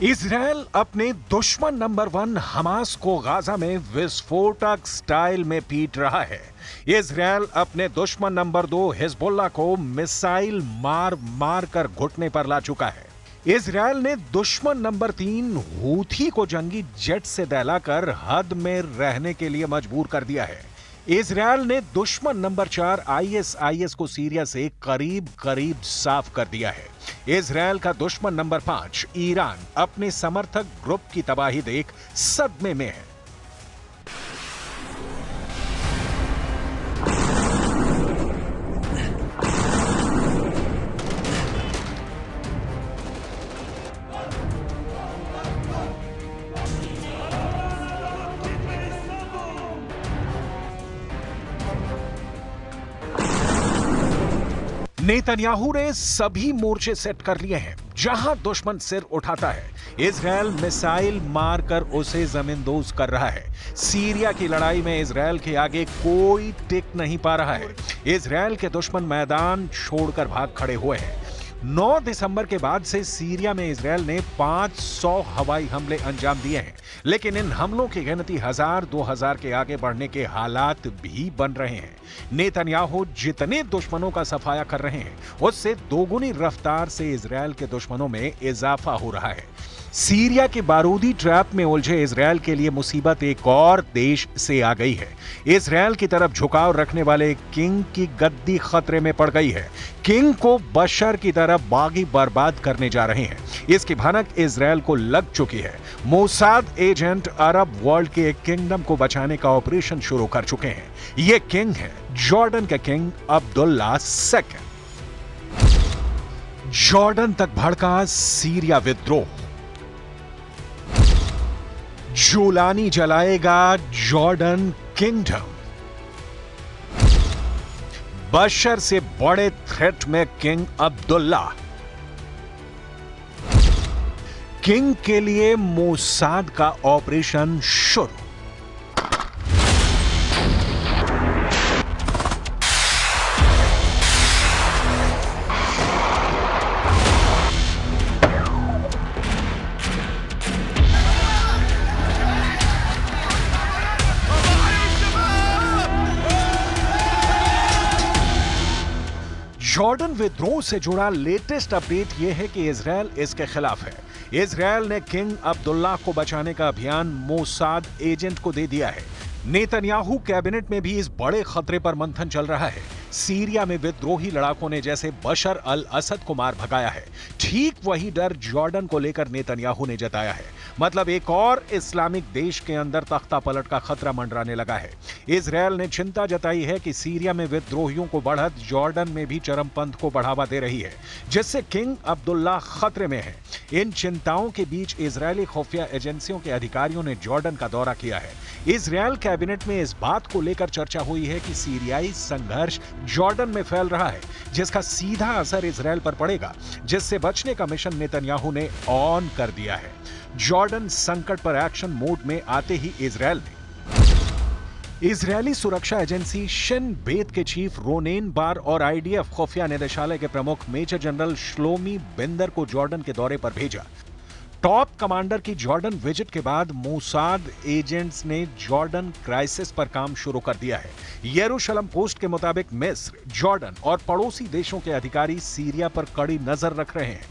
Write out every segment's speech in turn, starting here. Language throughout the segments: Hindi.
इजरायल अपने दुश्मन नंबर 1 हमास को गाजा में विस्फोटक स्टाइल में पीट रहा है। इजरायल अपने दुश्मन नंबर 2 हिजबुल्लाह को मिसाइल मार मार कर घुटने पर ला चुका है। इजरायल ने दुश्मन नंबर 3 हूथी को जंगी जेट से दहलाकर हद में रहने के लिए मजबूर कर दिया है। इजरायल ने दुश्मन नंबर 4 आईएसआईएस को सीरिया से करीब करीब साफ कर दिया है। इजरायल का दुश्मन नंबर 5 ईरान अपने समर्थक ग्रुप की तबाही देख सदमे में है। नेतन्याहू ने सभी मोर्चे सेट कर लिए हैं जहां दुश्मन सिर उठाता है। इजरायल मिसाइल मारकर उसे जमींदोज कर रहा है। सीरिया की लड़ाई में इजरायल के आगे कोई टिक नहीं पा रहा है। इजरायल के दुश्मन मैदान छोड़कर भाग खड़े हुए हैं। 9 दिसंबर के बाद से सीरिया में इजरायल ने 500 हवाई हमले अंजाम दिए हैं, लेकिन इन हमलों की गिनती 1000-2000 के आगे बढ़ने के हालात भी बन रहे हैं। नेतन्याहू जितने दुश्मनों का सफाया कर रहे हैं, उससे दोगुनी रफ्तार से इजरायल के दुश्मनों में इजाफा हो रहा है। सीरिया के बारूदी ट्रैप में उलझे इजरायल के लिए मुसीबत एक और देश से आ गई है। इजरायल की तरफ झुकाव रखने वाले किंग की गद्दी खतरे में पड़ गई है। किंग को बशर की तरफ बागी बर्बाद करने जा रहे हैं, इसकी भनक इजरायल को लग चुकी है। मोसाद एजेंट अरब वर्ल्ड के एक किंगडम को बचाने का ऑपरेशन शुरू कर चुके हैं। ये किंग है जॉर्डन के किंग अब्दुल्ला II। जॉर्डन तक भड़का सीरिया विद्रोह। जूलानी जलाएगा जॉर्डन किंगडम। बशर से बड़े थ्रेट में किंग अब्दुल्ला। किंग के लिए मोसाद का ऑपरेशन शुरू। जॉर्डन विद्रोह से जुड़ा लेटेस्ट अपडेट यह है कि इजरायल इसके खिलाफ है। इजरायल ने किंग अब्दुल्ला को बचाने का अभियान मोसाद एजेंट को दे दिया है। नेतन्याहू कैबिनेट में भी इस बड़े खतरे पर मंथन चल रहा है। सीरिया में विद्रोही लड़ाकों ने जैसे बशर अल असद को मार भगाया है, ठीक वही डर जॉर्डन को लेकर नेतन्याहू ने जताया है। मतलब एक और इस्लामिक देश के अंदर तख्ता पलट का खतरा मंडराने लगा है। इजरायल ने चिंता जताई है कि सीरिया में विद्रोहियों को बढ़त जॉर्डन में भी चरमपंथ को बढ़ावा दे रही है, जिससे किंग अब्दुल्ला खतरे में है। इन चिंताओं के बीच इजरायली खुफिया एजेंसियों के अधिकारियों ने जॉर्डन का दौरा किया है। इजरायल कैबिनेट में इस बात को लेकर चर्चा हुई है कि सीरियाई संघर्ष जॉर्डन में फैल रहा है, जिसका सीधा असर इजरायल पर पड़ेगा, जिससे बचने का मिशन नेतन्याहू ने ऑन कर दिया है। जॉर्डन संकट पर एक्शन मोड में आते ही इजरायली सुरक्षा एजेंसी शिन बेत के चीफ रोनेन बार और आईडीएफ खुफिया निदेशालय के प्रमुख मेजर जनरल श्लोमी बिंदर को जॉर्डन के दौरे पर भेजा। टॉप कमांडर की जॉर्डन विजिट के बाद मोसाद एजेंट्स ने जॉर्डन क्राइसिस पर काम शुरू कर दिया है। यरूशलेम पोस्ट के मुताबिक मिस्र, जॉर्डन और पड़ोसी देशों के अधिकारी सीरिया पर कड़ी नजर रख रहे हैं।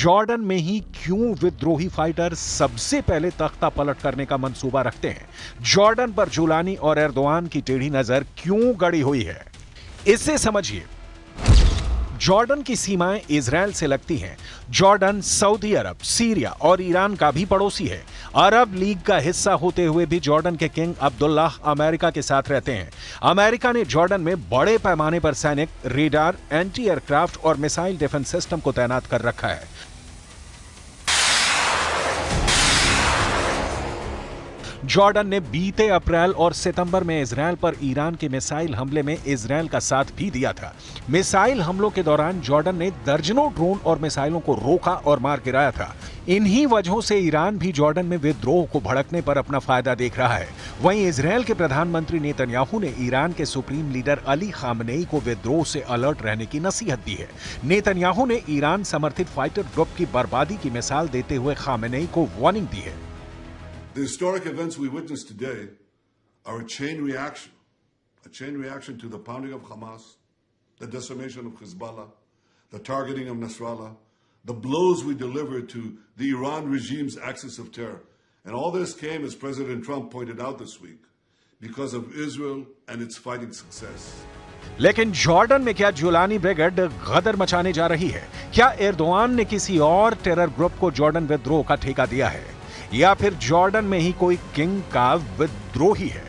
जॉर्डन में ही क्यों विद्रोही फाइटर सबसे पहले तख्ता पलट करने का मंसूबा रखते हैं? जॉर्डन पर जूलानी और एर्दोआन की टेढ़ी नजर क्यों गड़ी हुई है? इसे समझिए। जॉर्डन की सीमाएं इजराइल से लगती हैं। जॉर्डन सऊदी अरब, सीरिया और ईरान का भी पड़ोसी है। अरब लीग का हिस्सा होते हुए भी जॉर्डन के किंग अब्दुल्लाह अमेरिका के साथ रहते हैं। अमेरिका ने जॉर्डन में बड़े पैमाने पर सैनिक, रेडार, एंटी एयरक्राफ्ट और मिसाइल डिफेंस सिस्टम को तैनात कर रखा है। जॉर्डन ने बीते अप्रैल और सितंबर में इजराइल पर ईरान के मिसाइल हमले में इजराइल का साथ भी दिया था। मिसाइल हमलों के दौरान जॉर्डन ने दर्जनों ड्रोन और मिसाइलों को रोका और मार गिराया था। इन्हीं वजहों से ईरान भी जॉर्डन में विद्रोह को भड़कने पर अपना फायदा देख रहा है। वहीं इजराइल के प्रधानमंत्री नेतन्याहू ने ईरान के सुप्रीम लीडर अली खामनेई को विद्रोह से अलर्ट रहने की नसीहत दी है। नेतन्याहू ने ईरान समर्थित फाइटर ग्रुप की बर्बादी की मिसाल देते हुए खामनेई को वार्निंग दी है। The historic events we witness today are a chain reaction to the pounding of Hamas, the decimation of Hezbollah, the targeting of Nasrallah, the blows we delivered to the Iran regime's axis of terror. And all this came, as President Trump pointed out this week, because of Israel and its fighting success. लेकिन जॉर्डन में क्या जुलानी ब्रिगेड गदर मचाने जा रही है? क्या एर्दोआन ने किसी और टेरर ग्रुप को जॉर्डन विद्रोह का ठेका दिया है, या फिर जॉर्डन में ही कोई किंग का विद्रोही है?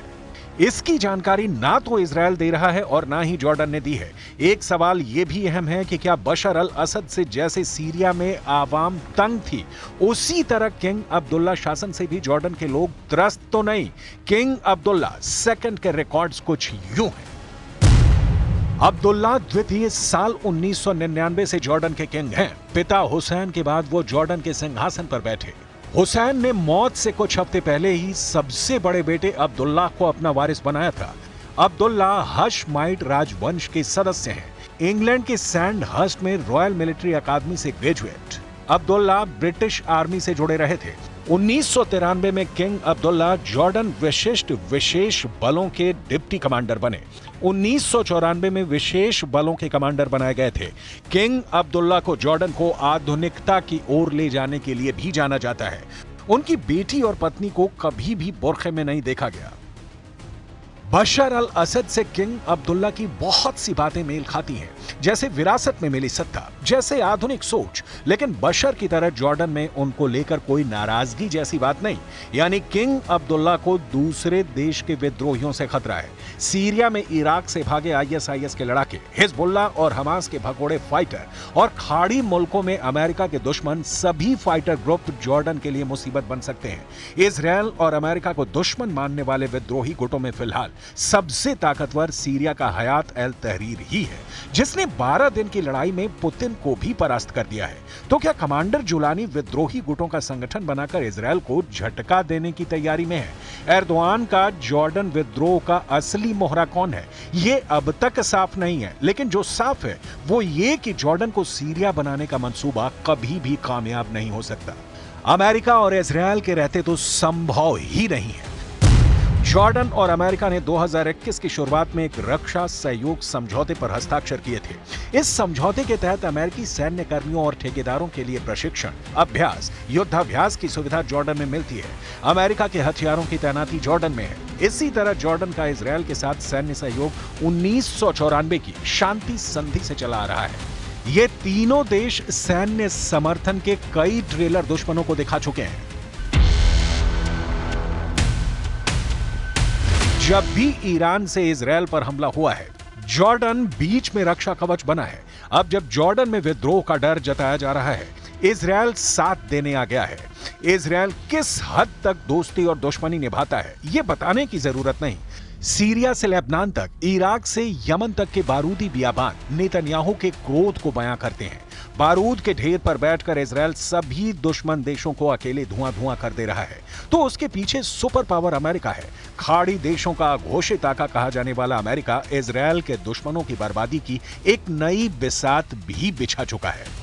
इसकी जानकारी ना तो इजराइल दे रहा है और ना ही जॉर्डन ने दी है। एक सवाल यह भी अहम है कि क्या बशर अल असद से जैसे सीरिया में आवाम तंग थी, उसी तरह किंग अब्दुल्ला शासन से भी जॉर्डन के लोग त्रस्त तो नहीं? किंग अब्दुल्ला सेकंड के रिकॉर्ड्स कुछ यूं हैं। अब्दुल्ला द्वितीय साल 1999 से जॉर्डन के किंग हैं। पिता हुसैन के बाद वो जॉर्डन के सिंहासन पर बैठे। हुसैन ने मौत से कुछ हफ्ते पहले ही सबसे बड़े बेटे अब्दुल्लाह को अपना वारिस बनाया था। अब्दुल्ला हशमाइट राजवंश के सदस्य हैं। इंग्लैंड के सैंडहर्स्ट में रॉयल मिलिट्री अकादमी से ग्रेजुएट। अब्दुल्ला ब्रिटिश आर्मी से जुड़े रहे थे। 1993 में किंग अब्दुल्ला जॉर्डन विशिष्ट विशेष बलों के डिप्टी कमांडर बने। 1994 में विशेष बलों के कमांडर बनाए गए थे। किंग अब्दुल्ला को जॉर्डन को आधुनिकता की ओर ले जाने के लिए भी जाना जाता है। उनकी बेटी और पत्नी को कभी भी बुर्खे में नहीं देखा गया। बशर अल असद से किंग अब्दुल्ला की बहुत सी बातें मेल खाती हैं, जैसे विरासत में मिली सत्ता, जैसे आधुनिक सोच। लेकिन बशर की तरह जॉर्डन में उनको लेकर कोई नाराजगी जैसी बात नहीं। यानी किंग अब्दुल्ला को दूसरे देश के विद्रोहियों से खतरा है। सीरिया में इराक से भागे ISIS के लड़ाके, हिजबुल्लाह और हमास के भगोड़े फाइटर और खाड़ी मुल्कों में अमेरिका के दुश्मन, सभी फाइटर ग्रुप जॉर्डन के लिए मुसीबत बन सकते हैं। इजराइल और अमेरिका को दुश्मन मानने वाले विद्रोही गुटों में फिलहाल सबसे ताकतवर सीरिया का हयात अल तहरीर ही है, जिसने 12 दिन की लड़ाई में पुतिन को भी परास्त कर दिया है। तो क्या कमांडर जुलानी विद्रोही गुटों का संगठन बनाकर इजराइल को झटका देने की तैयारी में है? एर्दोआन का जॉर्डन विद्रोह का असली मोहरा कौन है, ये अब तक साफ नहीं है। लेकिन जो साफ है वो ये कि जॉर्डन को सीरिया बनाने का मंसूबा कभी भी कामयाब नहीं हो सकता। अमेरिका और इजराइल के रहते तो संभव ही नहीं है। जॉर्डन और अमेरिका ने 2021 की शुरुआत में एक रक्षा सहयोग समझौते पर हस्ताक्षर किए थे। इस समझौते के तहत अमेरिकी सैन्य कर्मियों और ठेकेदारों के लिए प्रशिक्षण, अभ्यास, युद्धाभ्यास की सुविधा जॉर्डन में मिलती है। अमेरिका के हथियारों की तैनाती जॉर्डन में है। इसी तरह जॉर्डन का इजराइल के साथ सैन्य सहयोग 1994 की शांति संधि से चला आ रहा है। ये तीनों देश सैन्य समर्थन के कई ट्रेलर दुश्मनों को दिखा चुके हैं। जब भी ईरान से इजराइल पर हमला हुआ है, जॉर्डन बीच में रक्षा कवच बना है। अब जब जॉर्डन में विद्रोह का डर जताया जा रहा है, इजराइल साथ देने आ गया है। इजराइल किस हद तक दोस्ती और दुश्मनी निभाता है, यह बताने की जरूरत नहीं। सीरिया से लेबनान तक, इराक से यमन तक के बारूदी बियाबान नेतन्याहू के क्रोध को बयां करते हैं। बारूद के ढेर पर बैठकर इजराइल सभी दुश्मन देशों को अकेले धुआं धुआं कर दे रहा है, तो उसके पीछे सुपर पावर अमेरिका है। खाड़ी देशों का घोषित आका कहा जाने वाला अमेरिका इजराइल के दुश्मनों की बर्बादी की एक नई बिसात भी बिछा चुका है।